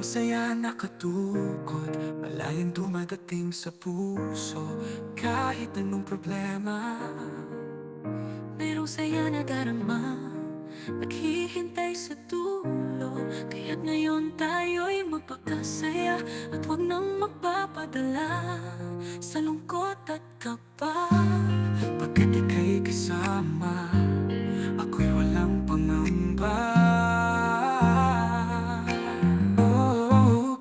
saya nakatukot, malayang dumadating sa puso. Kahit anong problema, Merong saya na darama, naghihintay sa dulo. Kaya't ngayon tayo'y magpakasaya at huwag nang magpapadala sa lungkot at kaba. pagkat ika'y kasama, ako'y walang pangamba. Oh,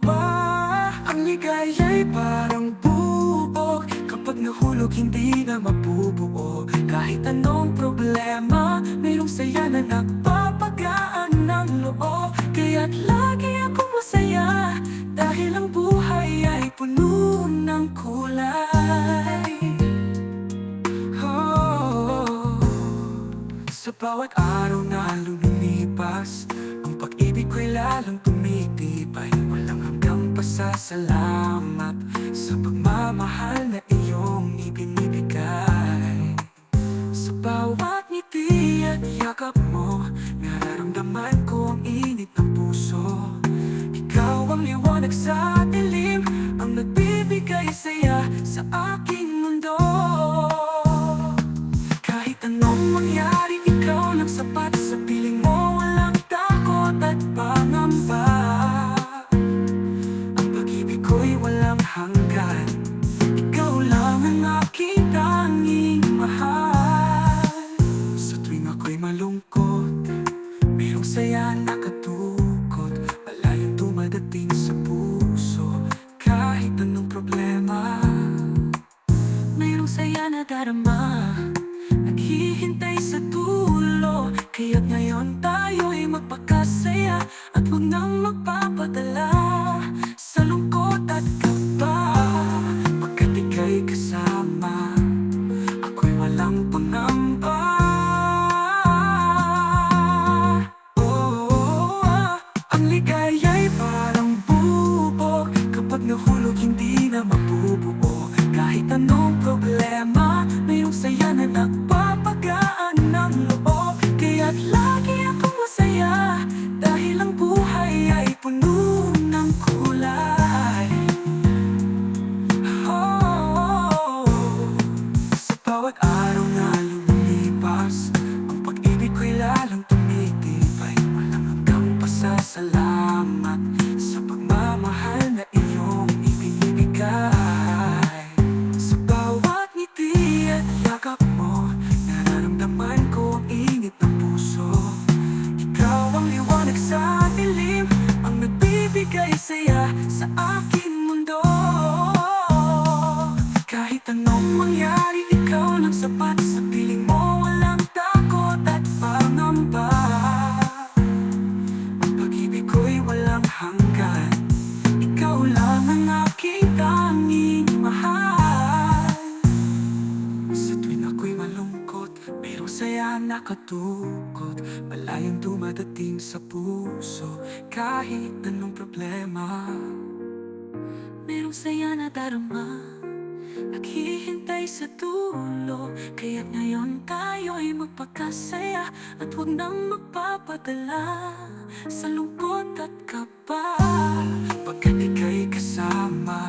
ang ligaya'y parang bubog, kapag nahulog hindi na mabubuo. Kahit anong problema, mayroong saya na nagpapagaan ng loob. Kaya't lagi akong masaya, dahil ang buhay ay puno ng kulay. Oh, sa bawat araw na lumilipas, ang pag-ibig ko'y lalong tumitibay. Walang hanggang pasasalamat sa pagmamahal na iyong ibinibigay. Sa bawat ngiti at yakap mo, nararamdaman ko ang init ng puso. Ikaw ang liwanag sa dilim, ang nagbibigay saya sa aking mundo. Kahit anong mangyari, ikaw lang sapat. Sa piling mo walang takot at pangamba. Ang pag-ibig ko'y walang hanggan, ikaw lang ang aking tanging mahal. Sa tuwing ako'y malungkot, mayroong saya nakatukot, malayang dumadating sa puso. Kahit anong problema, Merong saya na darama, naghihintay sa dulo. kaya't ngayon tayo'y magpakasaya at huwag nang magpapadala sa lungkot at kaba. Pagkat ika'y kasama, ako'y walang pangamba. Oh, ang ligaya'y parang bubog, kapag nahulog hindi na mabubuo. Kahit anong problema, mayroong saya na nagpapagaan ng loob. Kaya't lagi akong masaya, dahil ang buhay ay puno ng kulay. Oh, sa bawat araw na lumilipas, ang pag-ibig ko'y lalong tumitibay. Walang hanggang pasasalamat sa pagmamahal na iyong ibinibigay. Sa bawat ngiti at yakap mo, nararamdaman ko ang init ng puso. Ikaw ang liwanag sa dilim, ang nagbibigay saya sa aking mundo. Kahit anong mangyari, ikaw lang sapat. Sa piling mo walang takot at pangamba. Ang pag-ibig ko'y walang hanggan, ikaw lang ang aking tanging mahal. Sa tuwing ako'y malungkot, mayroong saya nakatukot, malayang dumadating sa puso. Kahit anong problema, Merong saya na darama, naghihintay sa dulo. Kaya't ngayon tayo'y magpakasaya at huwag nang magpapadala sa lungkot at kaba. pagkat